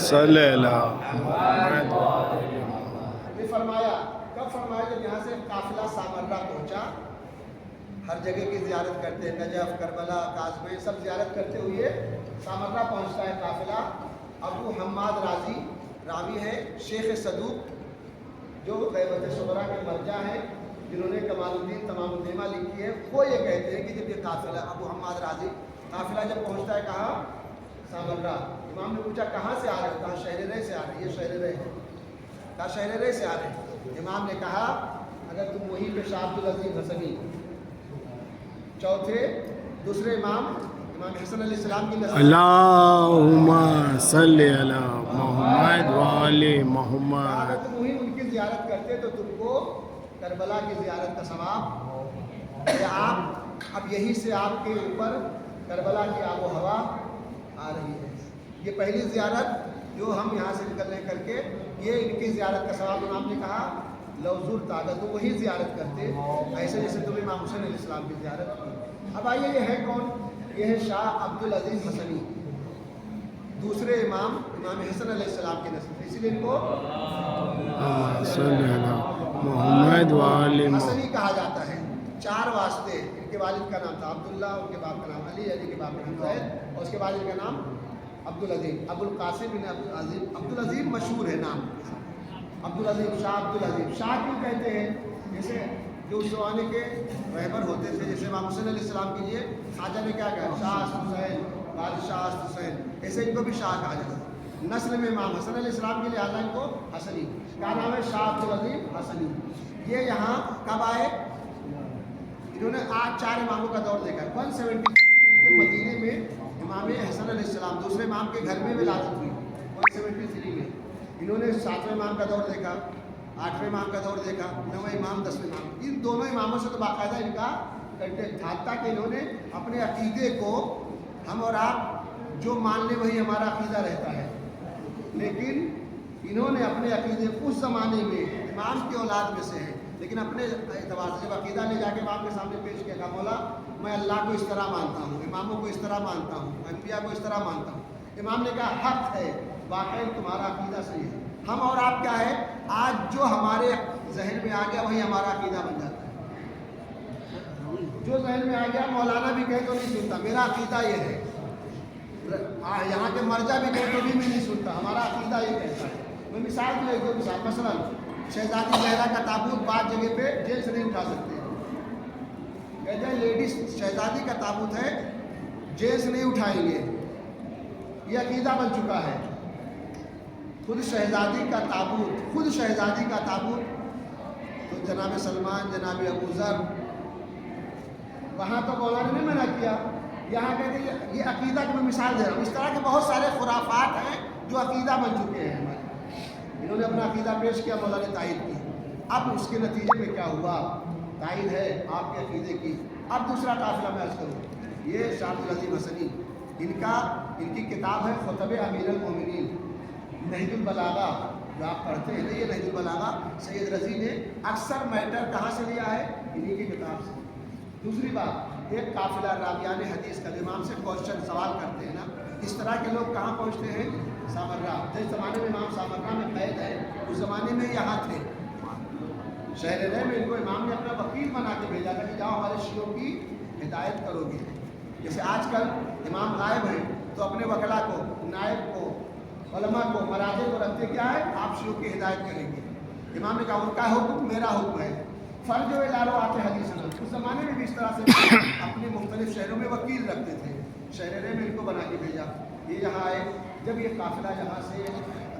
صلی اللہ محمد۔ یہ فرمایا کب فرمایا جب یہاں سے قافلہ سامرہ پہنچا، ہر جگہ کی زیارت کرتے، نجف، کربلا، کاظمین سب زیارت کرتے ہوئے سامرہ پہنچتا ہے قافلہ۔ ابو حماد رازی راوی ہے، شیخ صدوق جو غیبت صغریٰ کے مرجع ہیں، جنہوں نے کمال الدین تمام الدیمہ لکھی ہے، وہ یہ کہتے ہیں کہ جب یہ قافلہ ابو حماد رازی قافلہ جب پہنچتا ہے کہاں سامرہ، امام نے پوچھا کہاں سے آ رہے ہو؟ کہا شہر رے سے آ رہے، یہ شہر رے ہے، کہا شہر رے سے آ رہے۔ امام نے کہا اگر تم وہیں پہ شاہ عبدالعزیز حسنی، چوتھے دوسرے امام حسن علیہ السلام کی نسل، اللہم صلی علی محمد وآل محمد۔ اگر تم وہیں ان کی زیارت کرتے تو تم کو کربلا کی زیارت کا ثواب، یا آپ اب یہی سے آپ کے اوپر کربلا کی آب و ہوا آ رہی ہے۔ یہ پہلی زیارت جو ہم یہاں سے نکلنے کر کے یہ ان کی زیارت کا ثواب امام نے کہا لو زرت، اگر تم وہی زیارت کرتے ایسے جیسے تم امام حسین علیہ السلام کی زیارت کی۔ اب آئیے یہ ہے کون؟ یہ ہے شاہ عبدالعزیز حسنی، دوسرے امام حسن علیہ السلام کے نسل، اسی لیے ان کو صلی اللہ محمد وآل محمد۔ حسنی کہا جاتا ہے۔ چار واسطے، ان کے والد کا نام تھا عبداللہ، ان کے باپ کا نام علی، علی کے باپ کا نام زید، اور اس کے والد کا نام عبدالعزیز، ابو القاسم بن عبدالعزیز۔ عبدالعزیز مشہور ہے نام، عبدالعزیز، شاہ عبدالعزیز۔ شاہ کیوں کہتے ہیں؟ جیسے جو اس زمانے کے رہبر ہوتے تھے، جیسے امام حسین علیہ السلام کے لیے خواجہ نے کیا کہا شاہ حسین، بادشاہ حسین، ایسے ان کو بھی شاہ کہا جاتا ہے۔ نسل میں امام حسن علیہ السلام کے لہٰذا ان کو حسنی کا نام ہے، شاہ عبدالعزیز حسنی۔ یہ یہاں کب آئے؟ انہوں نے آج 4 اماموں کا دور دیکھا ہے۔ 173 کے مدینے میں امام حسن علیہ السلام دوسرے امام کے گھر میں ولادت ہوئی، 173 میں انہوں نے 7ویں امام کا دور دیکھا، 8ویں امام کا دور دیکھا، 9ویں امام، 10ویں امام۔ ان دونوں اماموں سے تو باقاعدہ ان کا کنٹیکٹ تھا، تاکہ انہوں نے اپنے عقیدے کو ہم اور آپ جو مان لیں وہی ہمارا عقیدہ رہتا ہے، لیکن انہوں نے اپنے عقیدے اس زمانے میں امام کی اولاد میں سے ہیں، لیکن اپنے اعتبار سے جب عقیدہ لے جا کے امام کے سامنے پیش کیا، کہا مولا میں اللہ کو اس طرح مانتا ہوں، اماموں کو اس طرح مانتا ہوں، انبیاء کو اس طرح مانتا ہوں۔ امام نے کہا حق ہے، واقعی تمہارا عقیدہ صحیح ہے۔ ہم اور آپ کیا ہے، آج جو ہمارے ذہن میں آ گیا وہی ہمارا عقیدہ بن جاتا ہے۔ جو ذہن میں آ گیا مولانا بھی کہے تو نہیں سنتا، میرا عقیدہ یہ ہے، یہاں کے مرجع بھی کہے تو بھی میں نہیں سنتا، ہمارا عقیدہ یہ کہتا ہے۔ میں مثال کے لیے مثال، مثلا شہزادی زہرا کا تابوت بعض جگہ پہ جیل سے نہیں اٹھا سکتے، کہتے ہیں لیڈیز شہزادی کا تابوت ہے جیل سے نہیں اٹھائیں گے، یہ عقیدہ بن چکا ہے۔ خود شہزادی کا تابوت تو جناب سلمان، جناب ابو ذر، وہاں تو مولانا نے منع کیا، یہاں کہتے ہیں یہ عقیدہ کی میں مثال دے رہا ہوں۔ اس طرح کے بہت سارے خرافات ہیں جو عقیدہ بن چکے ہیں ہمارے، انہوں نے اپنا عقیدہ پیش کیا، مولا نے تائید کی۔ اب اس کے نتیجے میں کیا ہوا؟ تائید ہے آپ کے عقیدے کی۔ اب دوسرا قافلہ میں عرض کروں، یہ شاہ عبدالعزیز حسنی، ان کی کتاب ہے خطب امیر المومنین، نہج البلاغہ، جو آپ پڑھتے ہیں نا، یہ نہج البلاغہ سید رضی نے اکثر میٹر کہاں سے لیا ہے؟ انہی کی کتاب سے۔ دوسری بات، ایک قافلہ راویان حدیث کا امام سے کوشچن سوال کرتے ہیں نا، اس طرح کے لوگ کہاں پہنچتے ہیں؟ سامرہ۔ جس زمانے میں امام سامرہ میں قید ہے، اس زمانے میں یہاں تھے شہر رے میں، ان کو امام نے اپنا وکیل بنا کے بھیجا تھا کہ جاؤ ہمارے شیعوں کی ہدایت کرو گے۔ جیسے آج کل امام غائب ہیں تو اپنے وکلا کو، نائب کو، علماء کو، مراجع کو رکھتے کیا ہے؟ آپ شیعوں کی ہدایت کریں گے۔ امام نے کہا ان کا حکم میرا حکم ہے، فرض و لارو آتے حدیث۔ اس زمانے میں بھی اس طرح سے اپنے مختلف شہروں میں وکیل رکھتے تھے، شہر رے میں ان کو بنا کے بھیجا۔ یہ یہاں آئے، جب یہ قافلہ یہاں سے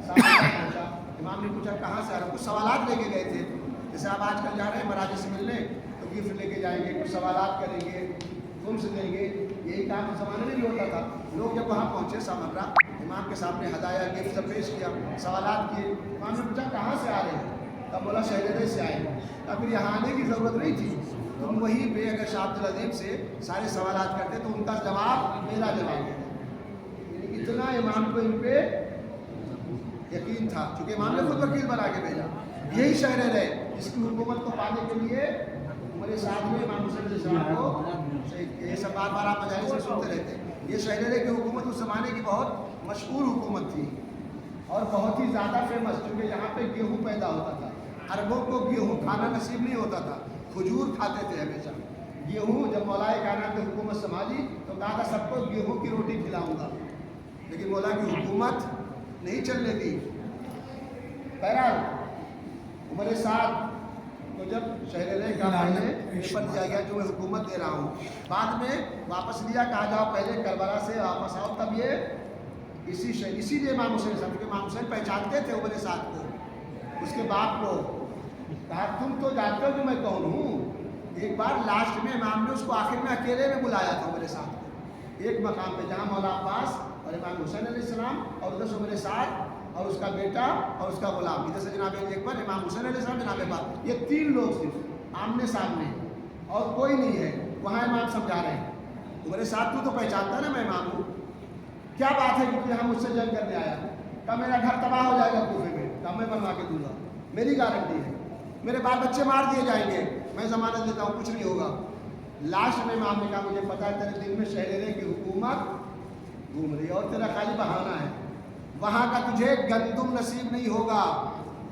پہنچا، امام نے پوچھا کہاں سے آ رہا؟ کچھ سوالات لے کے گئے تھے، جیسے آپ آج کل جا رہے ہیں مراجع سے ملنے تو گفٹ لے کے جائیں گے، کچھ سوالات کریں گے، خمس دیں گے، یہی کام اس زمانے میں بھی ہوتا تھا۔ لوگ جب وہاں پہنچے سامرہ، امام کے سامنے ہدایہ گفٹ سب پیش کیا، سوالات کیے۔ امام نے پوچھا کہاں سے آ رہے ہیں؟ تب بولا شہر رے سے آئے۔ اب پھر یہاں آنے کی ضرورت نہیں تھی، تم وہیں پہ اگر شاہ عبدالعزیز سے سارے سوالات کرتے تو ان کا جواب میرا جواب ہے۔ اتنا امام کو ان پہ یقین تھا، چونکہ امام نے خود وکیل بنا کے بھیجا۔ یہی شہر رے جس کی حکومت کو پانے کے لیے عمر سعد میں امام حسین علیہ السلام کو، یہ سب بار بار آپ مجالس سے سنتے رہتے ہیں، یہ شہر رے کی حکومت اس زمانے کی بہت مشہور حکومت تھی۔ اور بہت ہی زیادہ فیمس، کیونکہ یہاں پہ گیہوں پیدا ہوتا تھا. عربوں کو گیہوں کھانا نصیب نہیں ہوتا تھا، کھجور کھاتے تھے ہمیشہ. گیہوں جب مولائے کائنات نے حکومت سنبھالی تو کہا تھا سب کو گیہوں کی روٹی کھلاؤں گا، لیکن مولا کی حکومت نہیں چلنے دی. بہرحال عمر سعد تو جب شہر رہ کا پہلے پیپر دیا گیا جو میں حکومت دے رہا ہوں، بعد میں واپس لیا، کہا جاؤ پہلے کربلا سے واپس آؤ، تب یہ اسی لیے امام حسین صاحب، کیونکہ امام حسین پہچانتے تھے عمر سعد کو، اس کے باپ کو. کہا تم تو جانتے ہو کہ میں کون ہوں. ایک بار لاسٹ میں امام نے اس کو آخر میں اکیلے میں بلایا تھا عمر سعد کو، ایک مقام پہ جہاں مولا عباس اور امام حسین علیہ السلام اور ادھر سے عمر سعد اور اس کا بیٹا اور اس کا غلام، ادھر سے جناب اکبر، امام حسین علیہ السلام، جناب باپ، یہ 3 لوگ صرف آمنے سامنے اور کوئی نہیں ہے. وہاں امام سمجھا رہے ہیں عمر سعد تو پہچانتا ہے نا میں امام ہوں، کیا بات ہے کہ تو یہاں مجھ سے جنگ کرنے آیا؟ کہا میرا گھر تباہ ہو جائے گا کوفے میں، کہا میں بنوا کے دوں گا، میری گارنٹی ہے. میرے بال بچے مار دیے جائیں گے، میں ضمانت دیتا ہوں کچھ نہیں ہوگا. لاسٹ میں امام نے کہا مجھے پتا ہے تیرے دل میں شہریرے کی حکومت گھوم رہی ہے اور تیرا خالی بہانہ ہے، وہاں کا تجھے گندم نصیب نہیں ہوگا.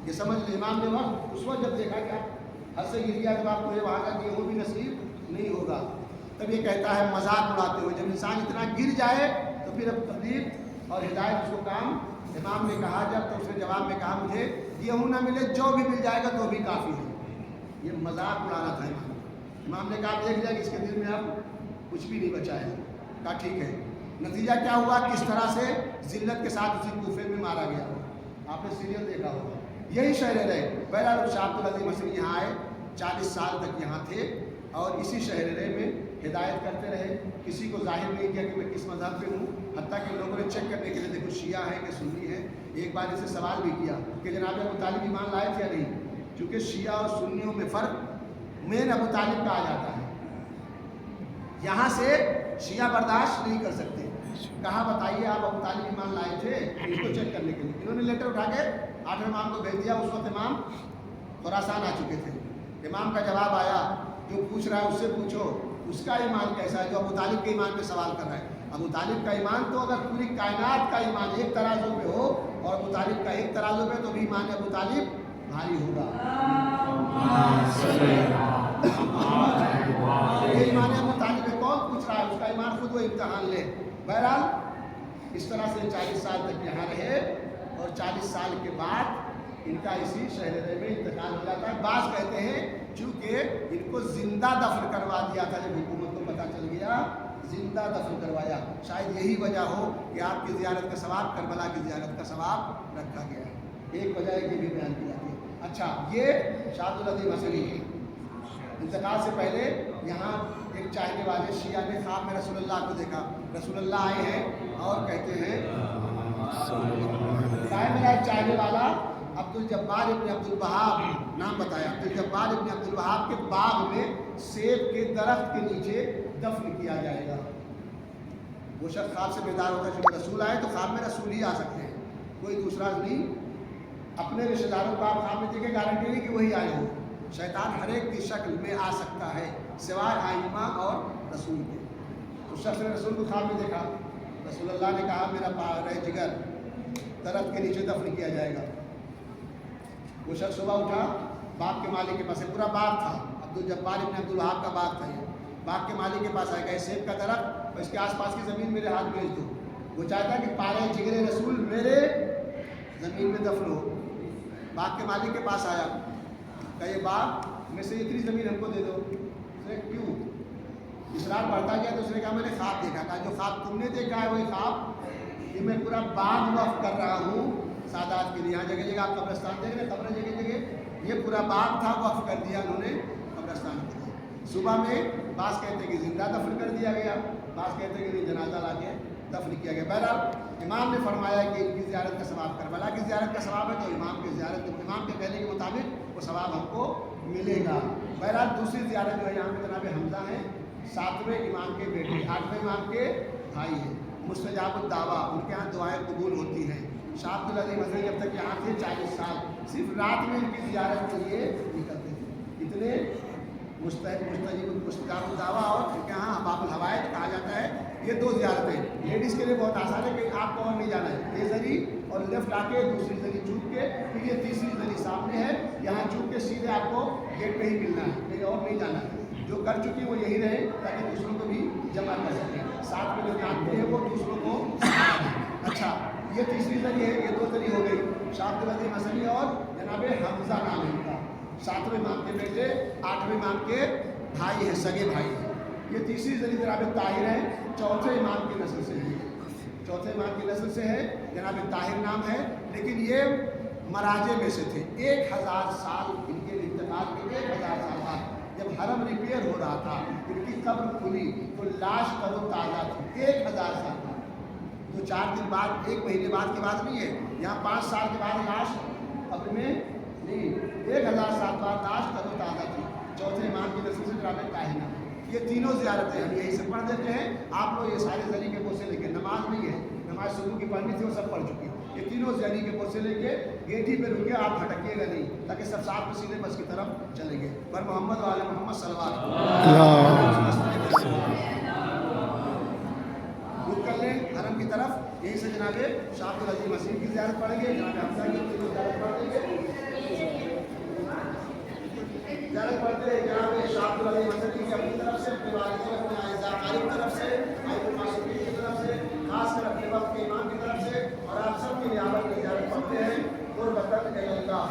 یہ سمجھ لے امام نے وقت اس وقت جب دیکھا کہ آپ حد سے گر گیا کہ آپ مجھے وہاں کا گیہوں بھی نصیب نہیں ہوگا، تب یہ کہتا ہے مذاق اڑاتے ہوئے جب انسان اتنا گر جائے تو پھر اب تبلیغ اور ہدایت اس کو کام. امام نے کہا جب تو اس نے جواب میں کہا مجھے گیہوں نہ ملے جو بھی مل جائے گا تو بھی کافی ہے. یہ مذاق اڑانا تھا امام نے کہا دیکھ لیا کہ اس کے دل میں اب کچھ بھی نہیں بچا ہے. کہا ٹھیک ہے. نتیجہ کیا ہوا، کس طرح سے ذلت کے ساتھ اسی کوفے میں مارا گیا. آپ نے سیریل دیکھا ہوگا. یہی شہر رہے. بہرحال شاہ عبدالعزیز مسری یہاں آئے، 40 سال تک یہاں تھے اور اسی شہر میں ہدایت کرتے رہے. کسی کو ظاہر نہیں کیا کہ میں کس مذہب پہ ہوں، حتیٰ کہ لوگوں نے چیک کرنے کے لیے دیکھو شیعہ ہیں کہ سنی ہیں. ایک بار اسے سوال بھی کیا کہ جناب ابو طالب ایمان لائے تھے یا نہیں، کیونکہ شیعہ اور سنیوں میں فرق مین ابو طالب کا آ جاتا ہے. یہاں سے شیعہ برداشت نہیں کر سکتے. کہا بتائیے آپ ابو طالب ایمان لائے تھے، اس کو چیک کرنے کے لیے انہوں نے لیٹر اٹھا کے 8ویں امام کو بھیج دیا. اس وقت امام خراسان آ چکے تھے. امام کا جواب آیا جو پوچھ رہا ہے اس سے پوچھو اس کا ایمان کیسا ہے جو ابو طالب کے ایمان پہ سوال کر رہا ہے. ابو طالب کا ایمان تو اگر پوری کائنات کا ایمان ایک ترازو پہ ہو اور ابو طالب کا ایک ترازو پہ تو بھی ایمان ابو طالب بھاری ہوگا. یہ ایمان ابو طالب ہے. کون پوچھ رہا ہے اس کا ایمان، خود وہ امتحان لے. بہرحال اس طرح سے 40 سال تک یہاں رہے اور 40 سال کے بعد ان کا اسی شہر میں انتقال ہو جاتا ہے. بعض کہتے ہیں چونکہ ان کو زندہ دفن کروا دیا تھا، جب حکومت کو پتہ چل گیا زندہ دفن کروایا. شاید یہی وجہ ہو کہ آپ کی زیارت کا ثواب کربلا کی زیارت کا ثواب رکھا گیا ہے. ایک وجہ ہے کہ بھی بیان کی جاتی ہے. اچھا، یہ شاہ عبدالعزیز مسری انتقال سے پہلے یہاں ایک چاہنے والے شیعہ نے خواب میں رسول اللہ کو دیکھا. رسول اللہ آئے ہیں اور کہتے ہیں میرا ایک چاہنے والا عبد الجبار ابن عبد الوہاب نام بتایا. عبد الجبار ابن عبد الوہاب کے باغ میں سیب کے درخت کے نیچے دفن کیا جائے گا. وہ شخص خواب سے بیدار ہوتا ہے، چونکہ رسول آئے تو خواب میں رسول ہی آ سکتے ہیں، کوئی دوسرا نہیں. اپنے رشتے داروں کو آپ خواب میں دیکھیں، گارنٹی نہیں کہ وہی آئے ہو. شیطان ہر ایک کی شکل میں آ سکتا ہے سوائے آئمہ اور رسول کے. اس شخص نے رسول کو خواب میں دیکھا. رسول اللہ نے کہا میرا رہ جگر درخت کے نیچے دفن کیا جائے گا. وہ شخص صبح اٹھا، باغ کے مالک کے پاس، پورا باغ تھا، عبد الجبار ابن عبد الوہاب کا باغ تھا. یہ باغ کے مالک کے پاس آئے گا، سیب کا درخت اور اس کے آس پاس کی زمین میرے ہاتھ بھیج دو. وہ چاہتا کہ پارے جگر رسول میرے زمین میں دفن ہو. باغ کے مالک کے پاس آیا کہ یہ باغ میں سے اتنی زمین ہم کو دے دو. اس نے کیوں اصرار بڑھتا گیا تو اس نے کہا میں نے خواب دیکھا. کہا جو خواب تم نے دیکھا ہے وہی خواب کہ میں پورا باغ وقف کر رہا ہوں سادات کے لیے. یہاں جگہ جگہ آپ قبرستان دیکھ رہے ہیں، قبر جگہ جگہ، یہ پورا باغ تھا وقف کر دیا انہوں نے قبرستان کے لیے. صبح میں بعض کہتے ہیں کہ زندہ دفن کر دیا گیا، بعض کہتے ہیں کہ جنازہ لا کے دفن کیا گیا. بہرحال امام نے فرمایا کہ ان کی زیارت کا ثواب کربلا کی زیارت کا ثواب ہے تو امام کی زیارت، امام کے کہنے کے مطابق وہ ثواب ہم کو ملے گا. بہرحال دوسری زیارت جو ہے یہاں پہ جناب حمزہ ہیں، 7ویں امام کے بیٹے، 8ویں امام کے بھائی ہیں، مستجاب الدعویٰ، ان کے یہاں دعائیں قبول ہوتی ہیں. شاہ عبدالعزیز مسری جب تک یہاں تھے 40 سال صرف رات میں ان کی زیارت کے لیے نکلتے تھے. اتنے مستجاب الدعویٰ اور ان کے یہاں باب الحوائج کہا جاتا ہے یہ 2 زیارتیں لیڈیز کے لیے بہت آسان ہے کہ آپ کو اور نہیں جانا ہے، یہ زری اور لیفٹ آ کے دوسری زری چوک کے، پھر یہ تیسری زری سامنے ہے، یہاں چوک کے سیدھے آپ کو گیٹ پہ ہی ملنا ہے، کہیں اور نہیں جانا ہے۔ جو کر چکی وہ یہی رہے تاکہ دوسروں کو بھی جمع کر سکیں، ساتھ میں جو جانتے ہیں وہ دوسروں کو اچھا یہ تیسری زری ہے، یہ 2 زری ہو گئی، شاہ عبدالعزیز مسنی اور جناب حمزہ نام ہے ان کا، 7ویں امام کے بیٹے 8ویں امام کے بھائی ہیں، سگے بھائی ہیں۔ یہ تیسری زری جناب طاہر ہے، 4تھے امام کی نسل سے ہے، 4تھے امام کی نسل سے ہے، جناب طاہر نام ہے، لیکن یہ مراجے میں سے تھے۔ 1000 سال ان کے انتقال کے 1000 سال بعد جب حرم ریپیئر ہو رہا تھا، ان کی قبر کھلی تو لاش تر و تازہ تھی، 1000 سال بعد، تو 4 دن بعد 1 مہینے بعد کی بات نہیں ہے، یہاں 5 سال کے بعد لاش قبر میں نہیں، 1000 سال بعد لاش تر و تازہ تھی، 4تھے امام کی نسل سے جناب طاہر نام۔ یہ تینوں زیارتیں ہم یہیں سے پڑھ دیتے ہیں، آپ لوگ یہ سارے زری کے کو سے لے کے، نماز نہیں ہے، نماز صبح کی پڑھنی تھی وہ سب پڑھ چکی، یہ تینوں زری کے کو سے لے کے گیٹ ہی پہ رکے، آپ بھٹکیے گا نہیں تاکہ سب ساتھ میں سیدھے بس کی طرف چلیں گے۔ پر محمد و آل محمد صلوات رک کر لیں حرم کی طرف، یہیں سے جناب شاہ عبدالعزیز مسیح کی زیارت پڑھیں گے، جناب حمزہ کی زیارت پڑھ لیں گے، زیارت پڑھتے ہیں جناب شاہ عبدالعزیز مسیح کی اپنی طرف سے، اپنے والد کی اپنے اعزاء قاری کی طرف سے، آئیت معصومین کی طرف سے، خاص کر اپنے وقت کے امام کی طرف سے، اور آپ سب کی نیابت میں زیارت پڑھتے ہیں۔ قربۃ اللہ،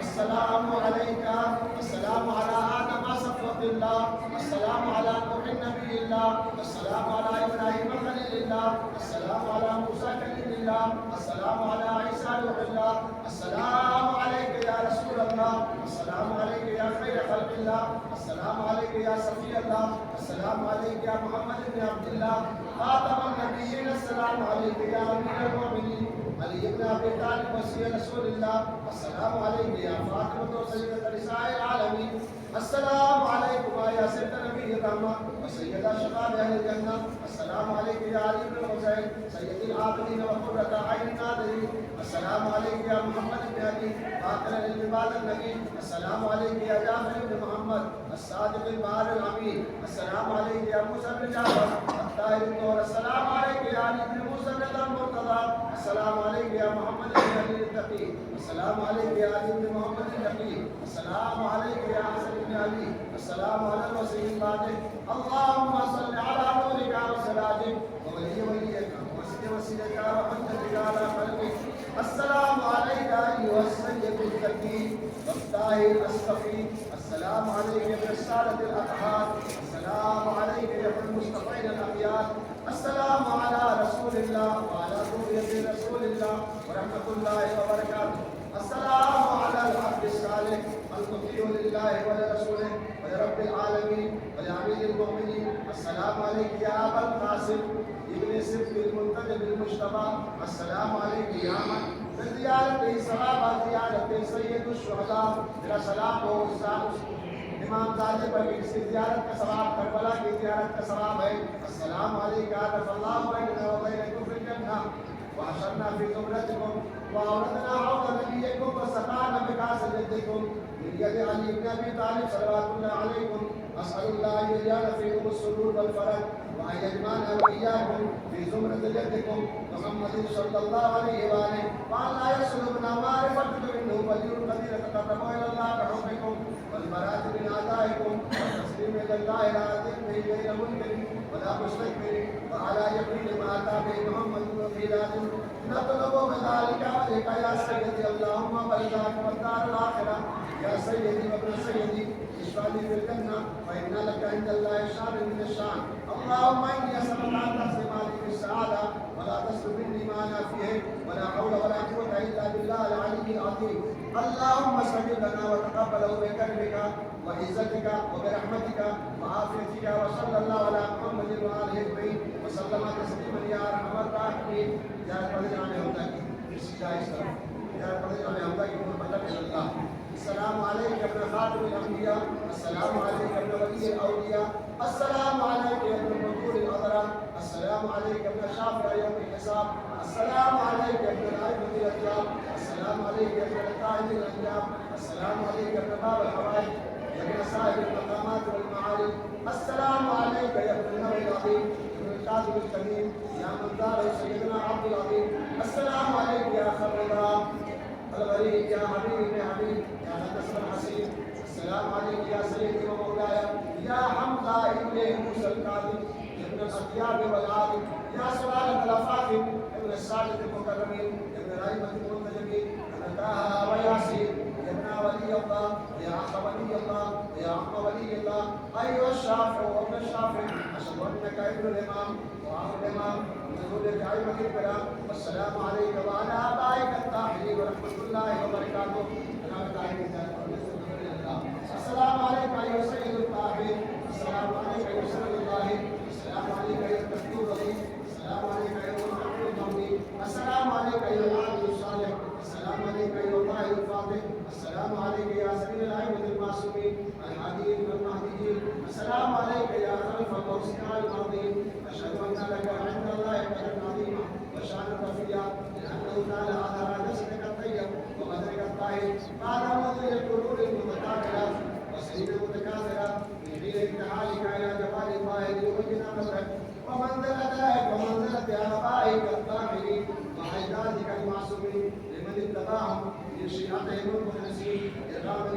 السلام علیکہ، السلام علی آدم صفوۃ اللہ، السلام علی نوح نبی اللہ، السلام علی ابراہیم خلیل اللہ، السلام علی موسیٰ کلیم اللہ، السلام علی عیسیٰ روح اللہ، السلام علیکہ یا رسول اللہ، السلام علیکہ یا خیر خلق اللہ، السلام علیکہ یا صفی اللہ، السلام علیکہ یا محمد بن عبد اللہ، خاتم النبیین، السلام علیکہ یا امیر المؤمنین علی ابن ابی طالب وصی رسول اللہ، السلام علیکہ یا فاطمہ سیدۃ نساء العالمین، السلام علیکم یا سید نبی رحمہ و سیدہ شباب اہل الجنہ، السلام علیکم یا علی بن حسین سید العابدین و قرۃ عین الناظرین، السلام علیکم یا محمد بن علی باقر العباد النبی، السلام علیکم یا جعفر بن محمد الصادق البار الامین، السلام علیکم یا موسیٰ بن جعفر الطاہر الطاہر، السلام علیکم یا علی بن موسیٰ رضا المرتضی، السلام علیکم یا محمد بن علی التقی، السلام علیکم یا علی بن محمد النقی، السلام علیکم یا حسن بن علی، السلام علی الوصی الفاتح، اللہم صل علی نورک و سراجک وولی ولیک وسیع وسیلک وحجتک علی خلقک، السلام علیکہ ایھا السید التقی والطاہر الصفی، السلام علیکم ابن السادۃ الاطہار، السلام علیکم ابن المصطفین الاخیار، السلام علی رسول اللہ وعلی ذریۃ رسول اللہ ورحمۃ اللہ وبرکاتہ، السلام علی العبد الصالح المطیع للہ ولرسولہ ولرب العالمین ولعمید المؤمنین، السلام علیکم یا ابا القاسم ابن صدق المنتجب المجتبی، السلام علیکم یا من زیارت ثواب زیارت سید الشہداء، میرا سلام ہو امام زادے پر اس کی زیارت کا ثواب، کربلا کی زیارت کا ثواب ہے، السلام علیکم رضی اللہ بیننا و بینکم فی الجنہ وحشرنا فی زمرتکم وأوردنا حوض نبیکم وسقانا بکاس جدکم من ید علی بن ابی طالب صلوات اللہ علیکم، اسأل اللہ ان یجعل فیکم السرور والفرج وأن يجمعنا وإياكم في زمرة جدكم محمد صلى الله عليه وآله، وأن لا يسلبنا معرفتكم منه ولي الذين تقربوا إلى الله بحبكم والبراءة من أعدائكم والتسليم إلى الله لا تكفي بين منكر ولا مستكبر وعلى يقين ما أتى به محمد وفي ذلك نطلب بذلك عليك يا سيدي، اللهم بلغك والدار الآخرة يا سيدي وابن سيدي، اشفع لي في الجنة فإن لك عند الله شان من الشان، اللهم إني أسألك أن تقسم لي بالسعادة ولا تصرف مني ما أنا فيه ولا حول ولا قوة إلا بالله العلي العظيم، اللهم استجب لنا وتقبله بكرمك وعزتك وبرحمتك وعافيتك، وصلى الله على محمد وآله أجمعين وسلم تسليما يا أرحم الراحمين۔ یا پڑھے جانے حمدہ کی سجائش طرف، یا پڑھے جانے حمدہ کی قربت اللہ، السلام علیکم ابن خاتم الانبیاء، السلام علیکم ابن ولی الاولیاء، السلام علیکم ابن منظور العذراء، السلام علیکم ابن شافع یوم الحساب، السلام علیکم ابن العبد الاجاب، السلام علیکم ابن القائد الانجاب، السلام علیکم ابن باب الحوائج ابن صاحب المقامات والمعارف، السلام علیکم ابن النبی العظیم الكاظم الكريم يا من دار سيدنا عبد العظيم السلام عليك يا خبرنا الغريب يا حبيب يا حبيب يا نسر الحسين السلام عليك يا سيدي ومولاي يا حمزه ابن موسى الكاظم ابن الاطياب والعالم يا سلالة الافاخر ابن السادة المكرمين ابن رائمة المنتجبين ابن طه وياسين يا ابن ولي الله يا اخ ولي الله يا عم ولي الله ايها الشافع وابن الشافع اشهد انك ابن الامام وعم الامام من ذرية ائمة الكرام والسلام عليك وعلى ابائك الطاهرين ورحمة الله وبركاته. السلام عليك ايها السيد الطاهرين السلام عليك ايها السيد الطاهر السلام عليك ايها التقي الرضي السلام عليك ايها المحب المرضي السلام عليك ايها العابد الصالح السلام عليك ايها الطاهر الفاضل السلام عليك يا سبيل الائمه المعصومين الهاديين والمهديين السلام عليك يا خلف الاوصياء الماضين اشهد ان لك عند الله قدرا عظيما وشانك فيا لانه تعالى على نفسك الطيب وقدرك الطاهر بعد مضي القرون المتكاثره وسنين متكاثره من حين انتهائك الى جمال الطاهر وجنا نصرك ومنزلتك ومنزله ابائك الطاهرين واجدادك المعصومين لمن اتبعهم من شيعتهم المخلصين إرغاما